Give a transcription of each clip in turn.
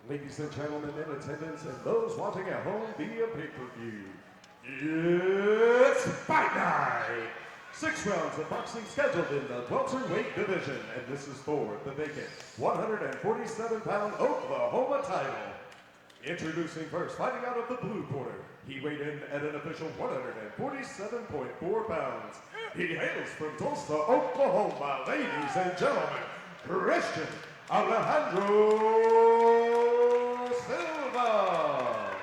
Ladies and gentlemen in attendance and those watching at home via pay-per-view, it's Fight Night! 6 rounds of boxing scheduled in the welterweight division, and this is for the vacant 147-pound Oklahoma title. Introducing first, fighting out of the blue corner, he weighed in at an official 147.4 pounds. He hails from Tulsa, Oklahoma, ladies and gentlemen, Christian Alejandro Silva.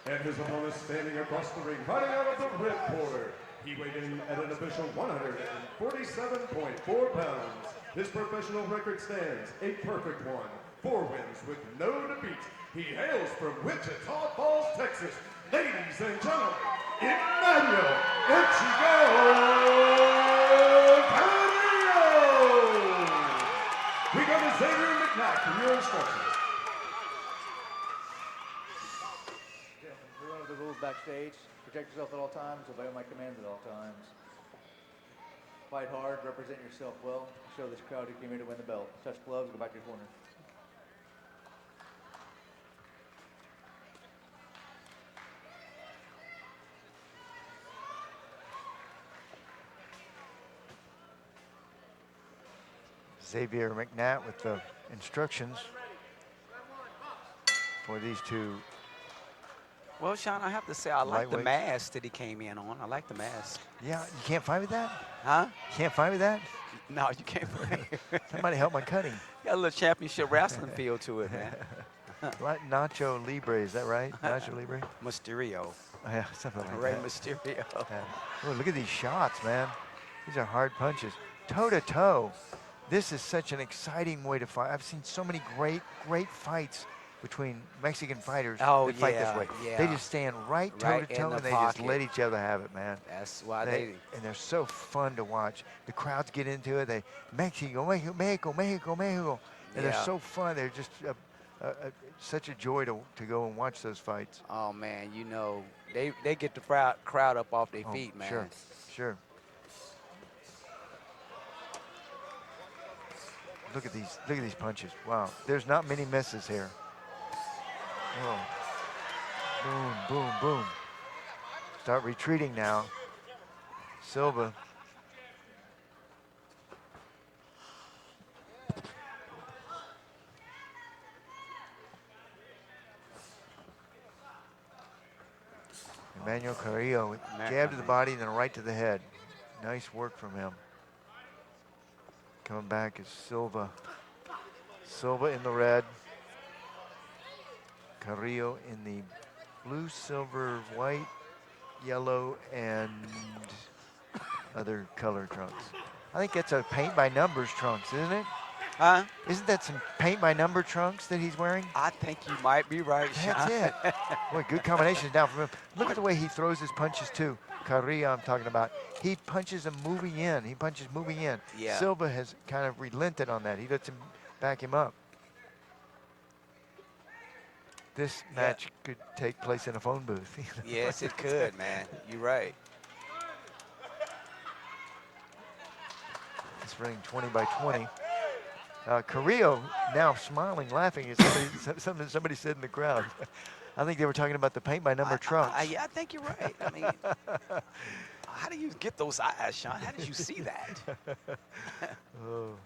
And his opponent standing across the ring, fighting out of the red corner. He weighed in at an official 147.4 pounds. His professional record stands a perfect one. 4 wins with no defeats. He hails from Wichita Falls, Texas. Ladies and gentlemen, Emmanuel Carrillo. We go to Xavier McKnack for your instructions. Remember the rules backstage. Protect yourself at all times. Obey my commands at all times. Fight hard. Represent yourself well. Show this crowd you came here to win the belt. Touch gloves. Go back to your corner. Xavier McKnack with the instructions for these two. Well, Sean, I have to say, I like the Lightweights. mask that he came in on. I like the mask. Yeah, you can't fight with that? Huh? You can't fight with that? No, you can't. Somebody help my cutting. Got a little championship wrestling feel to it, man. Like Nacho Libre, is that right? Nacho Libre? Mysterio. Oh, yeah, something like Rey that. Mysterio. Yeah. Oh, look at these shots, man. These are hard punches. Toe to toe. This is such an exciting way to fight. I've seen so many great fights between Mexican fighters that fight this way. yeah. They just stand right toe to in toe the and they pocket. just let each other have it, man. That's why And they're so fun to watch. The crowds get into it. They Mexico, Mexico, Mexico, Mexico, Mexico, and they're so fun. They're just such a joy to go and watch those fights. Oh man, you know they get the crowd up off their feet, man. Sure, sure. Look at these punches. Wow, there's not many misses here. Oh. Boom, boom, boom. Start retreating now. Silva. Emmanuel Carrillo, jab to the body and then a right to the head. Nice work from him. Coming back is Silva. Silva in the red. Carrillo in the blue, silver, white, yellow, and other color trunks. I think that's a paint by numbers trunks, isn't it? Huh? Isn't that some paint by number trunks that he's wearing? I think you might be right, Sean. That's it. Boy, good combinations down from him. Look at the way he throws his punches too. Carrillo, I'm talking about. He punches them moving in. He punches moving in. Yeah. Silva has kind of relented on that. He lets him back him up. This match could take place in a phone booth. Yes, it could, man. You're right. It's running 20 by 20. Carrillo now smiling, laughing at something somebody said in the crowd. I think they were talking about the paint by number trunks. Yeah, I think you're right. I mean, how do you get those eyes, Sean? How did you see that? Oh.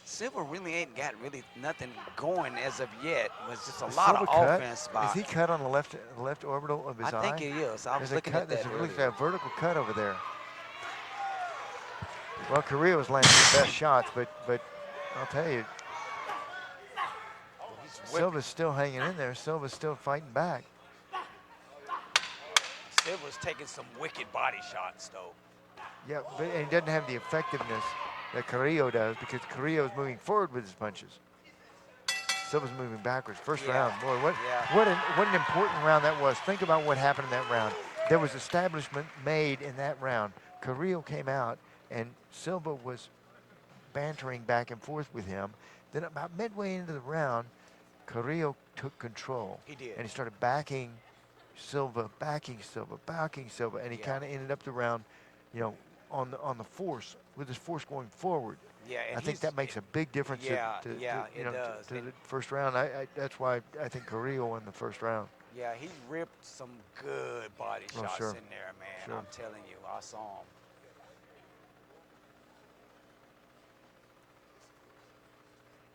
Silva really ain't got nothing going as of yet. It was just a lot of offense by. Is he cut on the left orbital of his eye? I think it is. I was looking at that There's a really earlier. vertical cut over there. Well, Carrillo was landing his best shots, but I'll tell you, Silva's still hanging in there. Silva's still fighting back. Silva's taking some wicked body shots, though. Yeah, but and he doesn't have the effectiveness that Carrillo does because Carrillo is moving forward with his punches. Silva's moving backwards. First round, boy, what an important round that was. Think about what happened in that round. There was establishment made in that round. Carrillo came out, and Silva was bantering back and forth with him. Then about midway into the round, Carrillo took control. He did. And he started backing Silva, and he kind of ended up the round, you know, on the force, with his force going forward. Yeah, and I think that makes a big difference it does. to the first round. That's why I think Carrillo won the first round. Yeah, he ripped some good body shots sure. in there, man. Sure. I'm telling you, I saw him.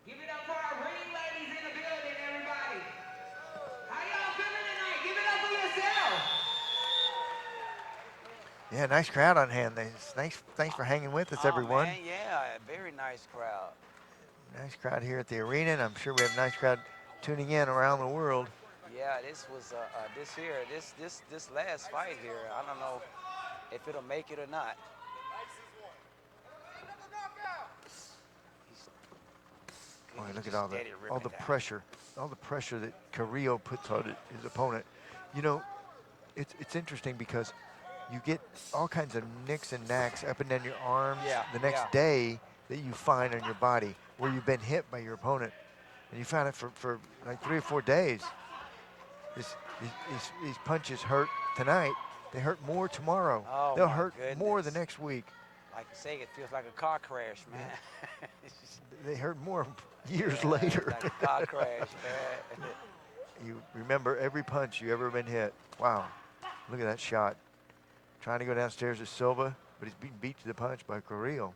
Give it up for our ring ladies in the building, everybody. How y'all feeling tonight? Give it up for yourself. Yeah, nice crowd on hand. Thanks for hanging with us, everyone. Man, yeah, very nice crowd. Nice crowd here at the arena, and I'm sure we have a nice crowd tuning in around the world. Yeah, this was this last fight here. I don't know if it'll make it or not. Boy, look at all the pressure that Carrillo puts on his opponent. You know, it's interesting because you get all kinds of nicks and knacks up and down your arms the next day that you find on your body where you've been hit by your opponent, and you found it for like 3 or 4 days. These punches hurt tonight. They hurt more tomorrow. Oh, they'll hurt goodness. more the next week. Like you say, it feels like a car crash, man. They hurt more years later. Like a car crash, man. You remember every punch you ever been hit. Wow, look at that shot. Trying to go downstairs to Silva, but he's being beat to the punch by Carrillo.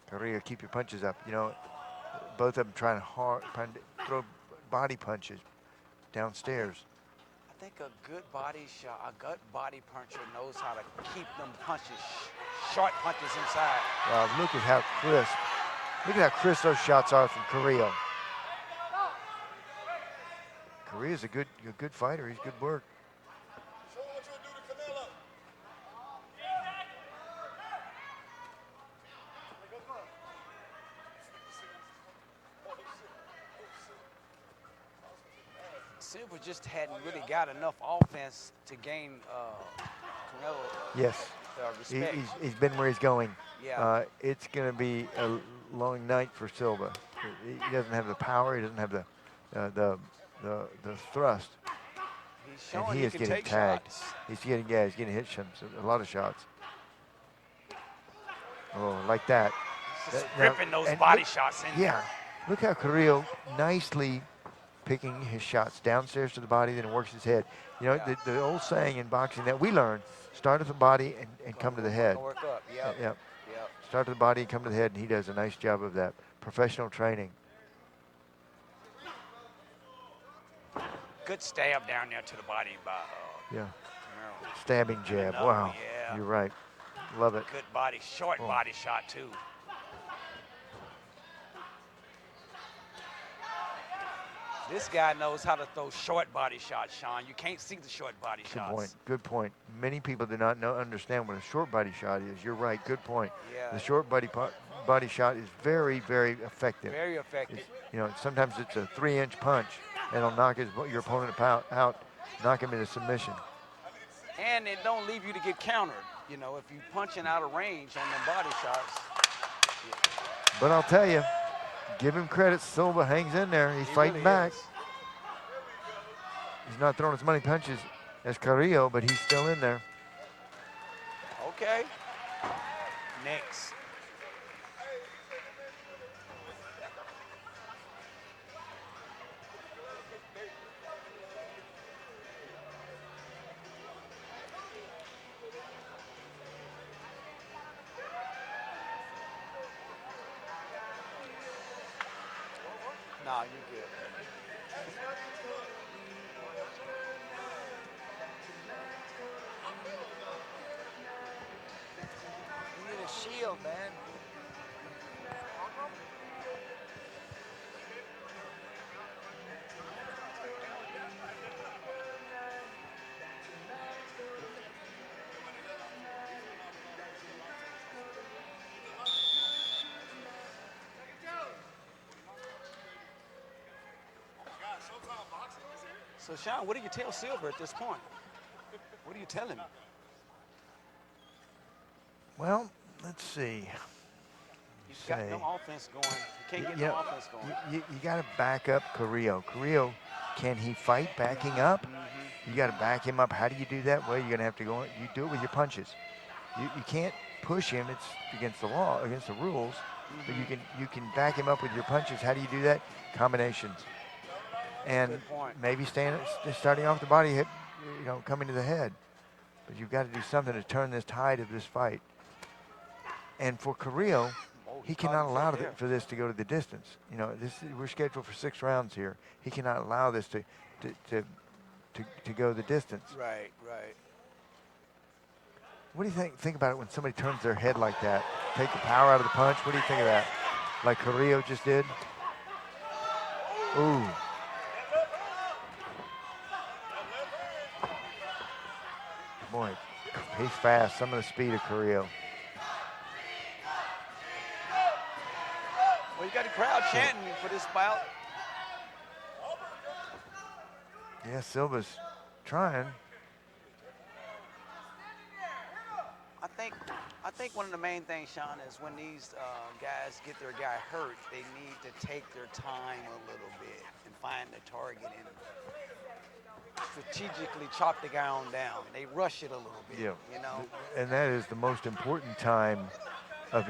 Carrillo, keep your punches up. You know, both of them trying to throw body punches downstairs. I think a good body shot, a good body puncher knows how to keep them punches, short punches inside. Wow, look at how crisp those shots are from Carrillo. Carrillo's a good fighter. He's good work. Silva just hadn't really got enough offense to gain Canelo Yes. respect. He's been where he's going. Yeah. It's going to be a long night for Silva. He doesn't have the power. He doesn't have the thrust. He's showing and he is can getting take tagged. shots. He's getting hit a lot of shots. Oh, like that. Just ripping those body shots in there. Look how Carrillo nicely picking his shots downstairs to the body, then works his head. You know, the old saying in boxing that we learned, start at the body and come to the head. Work up, Yep. Start at the body and come to the head, and he does a nice job of that. Professional training. Good stab down there to the body by Camaro. Stabbing jab. Wow. Yeah. You're right. Love it. Good body, short body shot too. This guy knows how to throw short body shots, Sean. You can't see the short body shots. Good point. Many people do not understand what a short body shot is. You're right. Good point. Yeah. The short body shot is very, very effective. Very effective. You know, sometimes it's a 3-inch punch, and it'll knock your opponent out, knock him into submission. And it don't leave you to get countered. You know, if you're punching out of range on them body shots. But I'll tell you, give him credit. Silva hangs in there. He's fighting really back. is. He's not throwing as many punches as Carrillo, but he's still in there. Okay. Next. No, you're good. You need a shield, man. So, Sean, what do you tell Silva at this point? What do you tell him? Well, let's see. He's got no offense going. He can't get no offense going. You got to back up Carrillo. Carrillo, can he fight backing up? You got to back him up. How do you do that? Well, you're going to have to go. You do it with your punches. You can't push him. It's against the law, against the rules. But you can back him up with your punches. How do you do that? Combinations. And maybe starting off the body, hit, coming to the head. But you've got to do something to turn this tide of this fight. And for Carrillo, he cannot allow for this to go to the distance. We're scheduled for 6 rounds here. He cannot allow this to go the distance. Right. What do you think about it when somebody turns their head like that? Take the power out of the punch. What do you think of that? Like Carrillo just did? Ooh. Boy, he's fast. Some of the speed of Carrillo. Well, you got the crowd chanting for this bout. Yeah, Silva's trying. I think one of the main things, Sean, is when these guys get their guy hurt, they need to take their time a little bit and find the target and strategically chop the guy on down. They rush it a little bit, And that is the most important time of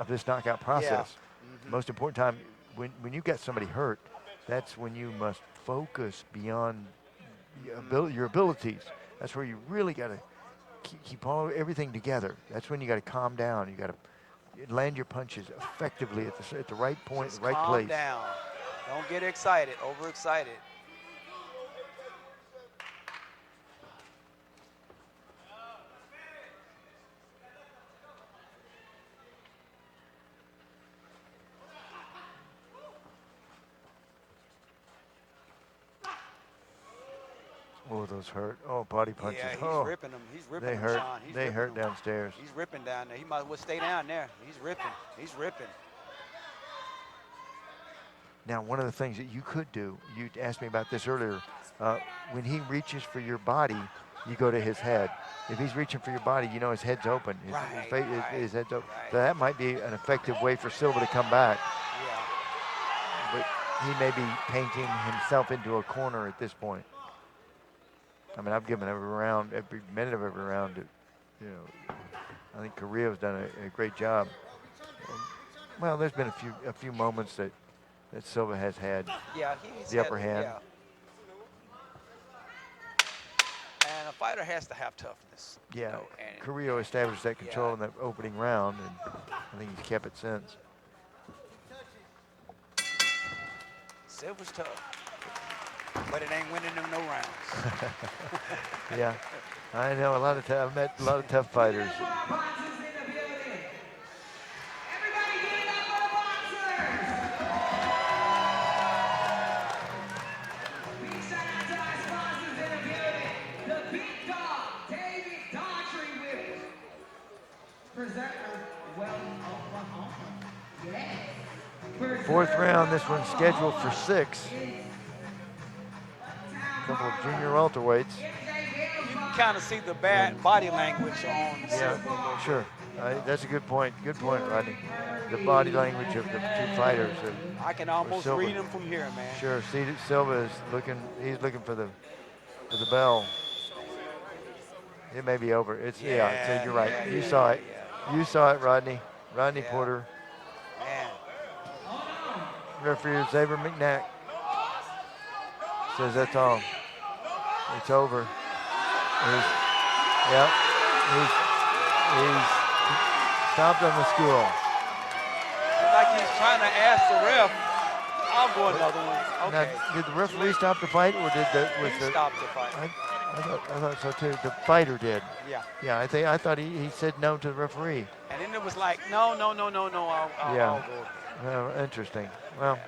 this knockout process. Yeah. Most important time when you get somebody hurt, that's when you must focus beyond your abilities. That's where you really got to keep everything together. That's when you got to calm down. You got to land your punches effectively at the right point, the right place. Calm down. Don't get excited, overexcited. Oh, those hurt. Oh, body punches. Yeah, he's ripping them. He's ripping them, hurt. Sean. They hurt downstairs. He's ripping down there. He might as well stay down there. He's ripping. He's ripping. Now, one of the things that you could do, you asked me about this earlier, when he reaches for your body, you go to his head. If he's reaching for your body, his head's open. His head's open. Right. So that might be an effective way for Silva to come back. Yeah. But he may be painting himself into a corner at this point. I mean, I've given every minute of every round. I think Carrillo's done a great job. Well, there's been a few moments that Silva has had the upper hand. Yeah. And a fighter has to have toughness. Yeah, Carrillo established that control in that opening round, and I think he's kept it since. Silva's tough, but it ain't winning them no rounds. Yeah, I know I've met a lot of tough fighters. Fourth round, this one's scheduled for 6. A couple of junior welterweights. You can kind of see the bad body language on Silva. Yeah, sure. That's a good point. Good point, Rodney. The body language of the two fighters. I can almost read him from here, man. Sure. See, Silva is he's looking for the bell. It may be over. So you're right. You saw it. You saw it, Rodney. Rodney Porter. Man. Referee Xavier McNack says that's all. It's over. He's stopped on the school. Like he's trying to ask the ref, I'll go another one. Okay. Now, did the referee stop the fight, or did he stopped the fight? I thought so too. The fighter did. Yeah. Yeah, I thought he said no to the referee. And then it was like, no, I'll go. Well, interesting. Well,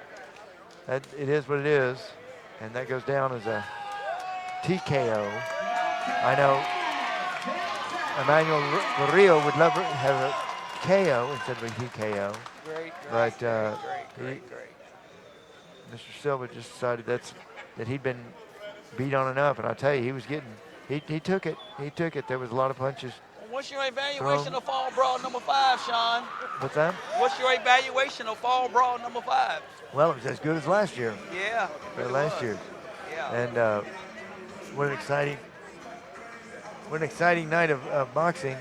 it is what it is, and that goes down as a TKO. I know Emmanuel Carrillo would love to have a KO instead of a TKO. Great. Mr. Silva just decided that he'd been beat on enough, and I'll tell you, he took it. He took it. There was a lot of punches. What's your evaluation of Fall Brawl number 5, Sean? What's that? What's your evaluation of Fall Brawl number 5? Well, it was as good as last year. Yeah. Last year. Yeah. And what an exciting night of boxing.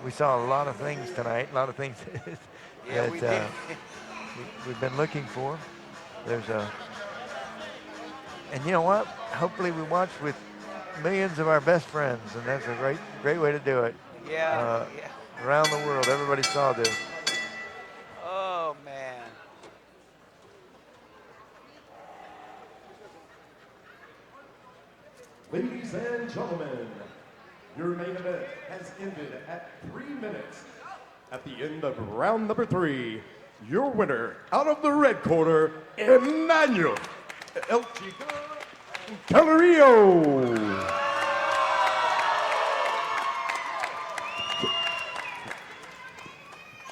we saw a lot of things tonight, a lot of things Yeah, that we did. we've been looking for. There's and you know what? Hopefully we watch with millions of our best friends, and that's a great way to do it. Yeah, Around the world, everybody saw this. Oh, man. Ladies and gentlemen, your main event has ended at 3 minutes. At the end of round number 3, your winner out of the red corner, Emmanuel El Chico Carrillo.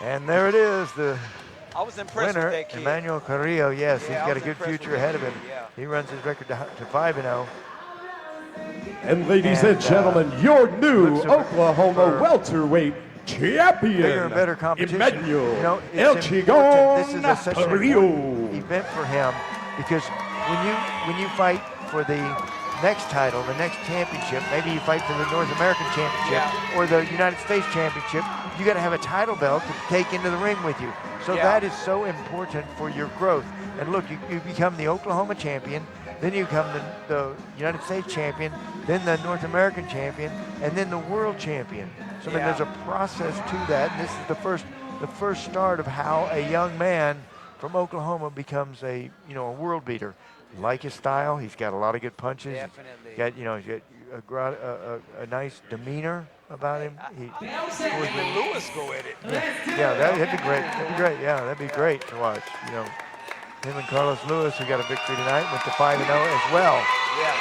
And there it is, the I was impressed winner, with that kid. Emmanuel Carrillo. Yes, Yeah, he's I got a was good impressed future with ahead that of him. kid, yeah. He runs his record to 5-0. And ladies and gentlemen, your new looks Oklahoma for welterweight champion, bigger and better competition. Emmanuel You know, El it's Chico important. This is such an Carrillo. important event for him because when you fight for the next title, the next championship, maybe you fight for the North American Championship or the United States Championship, you got to have a title belt to take into the ring with you. So that is so important for your growth. And look, you become the Oklahoma champion, then you become the United States champion, then the North American champion, and then the world champion. So I mean, there's a process to that, and this is the first start of how a young man from Oklahoma becomes a world beater. Like his style, he's got a lot of good punches. Definitely. He's got a nice demeanor about him. Him and Lewis go at it. Yeah, that'd be great. That'd be great. Yeah, that'd be great to watch. Him and Carlos Lewis, who got a victory tonight, went to 5-0 as well. Yeah.